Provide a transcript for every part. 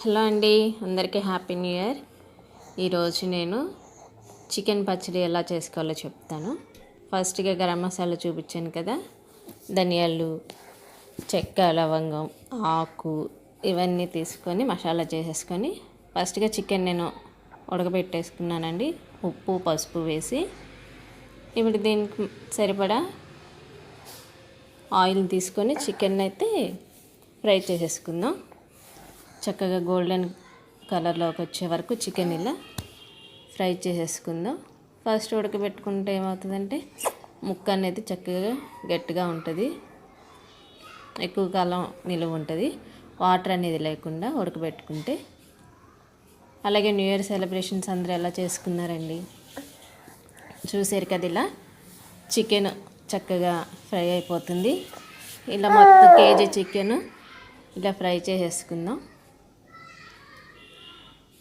Hello అండి, అందరికీ happy new year. ఈరోజు నేను చికెన్ పచ్చడి ఎలా చేసుకోవాలో చెప్తాను. ఫస్ట్గా గరం మసాలా చూపించాను కదా, ధనియాలు, చెక్క, లవంగం, ఆకు ఇవన్నీ తీసుకొని మసాలా చేసేసుకొని ఫస్ట్గా చికెన్ నేను ఉడకబెట్టేసుకున్నానండి, ఉప్పు పసుపు వేసి. ఇప్పుడు దీనికి సరిపడా ఆయిల్ తీసుకొని చికెన్ అయితే ఫ్రై చేసేసుకుందాం. చక్కగా గోల్డెన్ కలర్లోకి వచ్చే వరకు చికెన్ ఇలా ఫ్రై చేసేసుకుందాం. ఫస్ట్ ఉడకబెట్టుకుంటే ఏమవుతుందంటే ముక్క అనేది చక్కగా గట్టిగా ఉంటుంది, ఎక్కువ కాలం నిలువ ఉంటుంది, వాటర్ అనేది లేకుండా ఉడకబెట్టుకుంటే. అలాగే న్యూ ఇయర్ సెలబ్రేషన్స్ అందరూ ఎలా చేసుకున్నారండి? చూసారు కదా, ఇలా చికెన్ చక్కగా ఫ్రై అయిపోతుంది. ఇలా మొత్తం కేజీ చికెన్ ఇలా ఫ్రై చేసేసుకుందాం.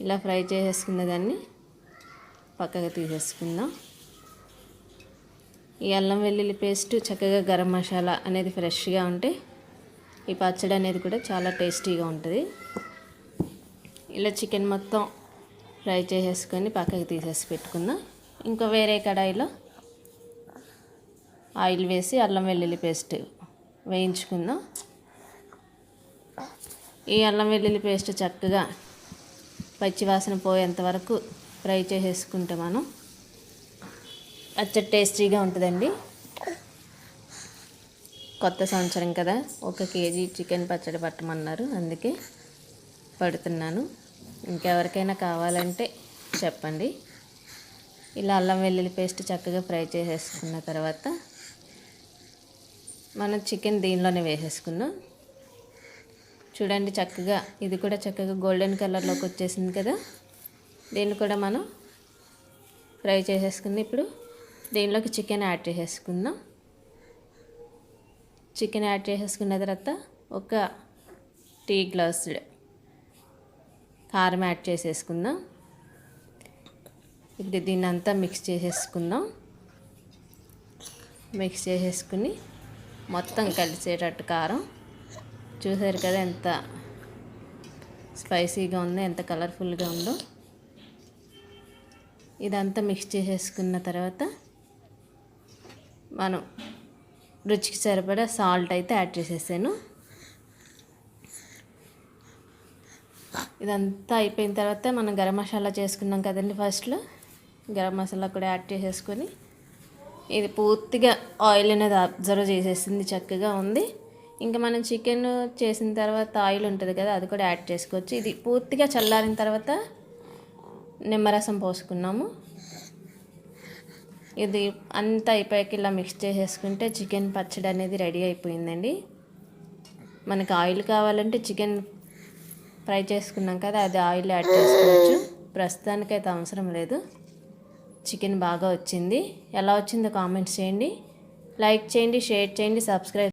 ఇలా ఫ్రై చేసేసుకున్న దాన్ని పక్కగా తీసేసుకుందాం. ఈ అల్లం వెల్లుల్లి పేస్ట్, చక్కగా గరం మసాలా అనేది ఫ్రెష్గా ఉంటే ఈ పచ్చడి అనేది కూడా చాలా టేస్టీగా ఉంటుంది. ఇలా చికెన్ మొత్తం ఫ్రై చేసేసుకొని పక్కకి తీసేసి పెట్టుకుందాం. ఇంకా వేరే కడాయిలో ఆయిల్ వేసి అల్లం వెల్లుల్లి పేస్ట్ వేయించుకుందాం. ఈ అల్లం వెల్లుల్లి పేస్ట్ చక్కగా పచ్చివాసన పోయేంత వరకు ఫ్రై చేసేసుకుంటే మనం పచ్చడి టేస్టీగా ఉంటుందండి. కొత్త సంవత్సరం కదా, 1 కేజీ చికెన్ పచ్చడి పట్టమన్నారు, అందుకే పడుతున్నాను. ఇంకెవరికైనా కావాలంటే చెప్పండి. ఇలా అల్లం వెల్లుల్లి పేస్ట్ చక్కగా ఫ్రై చేసేసుకున్న తర్వాత మనం చికెన్ దీనిలోనే వేసేసుకుందాం. చూడండి, చక్కగా ఇది కూడా చక్కగా గోల్డెన్ కలర్లోకి వచ్చేసింది కదా. దీన్ని కూడా మనం ఫ్రై చేసేసుకుంది. ఇప్పుడు దీనిలోకి చికెన్ యాడ్ చేసేసుకుందాం. చికెన్ యాడ్ చేసేసుకున్న తర్వాత 1 టీ గ్లాసు కారం యాడ్ చేసేసుకుందాం. ఇప్పుడు దీన్ని అంతా మిక్స్ చేసేసుకుందాం. మిక్స్ చేసేసుకుని మొత్తం కలిసేటట్టు కారం, చూసారు కదా ఎంత స్పైసీగా ఉందో, ఎంత కలర్ఫుల్గా ఉందో. ఇదంతా మిక్స్ చేసేసుకున్న తర్వాత మనం రుచికి సరిపడా సాల్ట్ అయితే యాడ్ చేసేసాను. ఇదంతా అయిపోయిన తర్వాత మనం గరం మసాలా చేసుకున్నాం కదండి, ఫస్ట్లో గరం మసాలా కూడా యాడ్ చేసేసుకొని ఇది పూర్తిగా ఆయిల్ అనేది అబ్జర్వ్ చేసేసింది, చక్కగా ఉంది. ఇంకా మనం చికెన్ చేసిన తర్వాత ఆయిల్ ఉంటుంది కదా, అది కూడా యాడ్ చేసుకోవచ్చు. ఇది పూర్తిగా చల్లారిన తర్వాత నిమ్మరసం పోసుకున్నాము. ఇది అంతా అయిపోయాక ఇలా మిక్స్ చేసేసుకుంటే చికెన్ పచ్చడి అనేది రెడీ అయిపోయిందండి. మనకి ఆయిల్ కావాలంటే చికెన్ ఫ్రై చేసుకున్నాం కదా, అది ఆయిల్ యాడ్ చేసుకోవచ్చు. ప్రస్తుతానికైతే అవసరం లేదు. చికెన్ బాగా వచ్చింది. ఎలా వచ్చిందో కామెంట్స్ చేయండి, లైక్ చేయండి, షేర్ చేయండి, సబ్స్క్రైబ్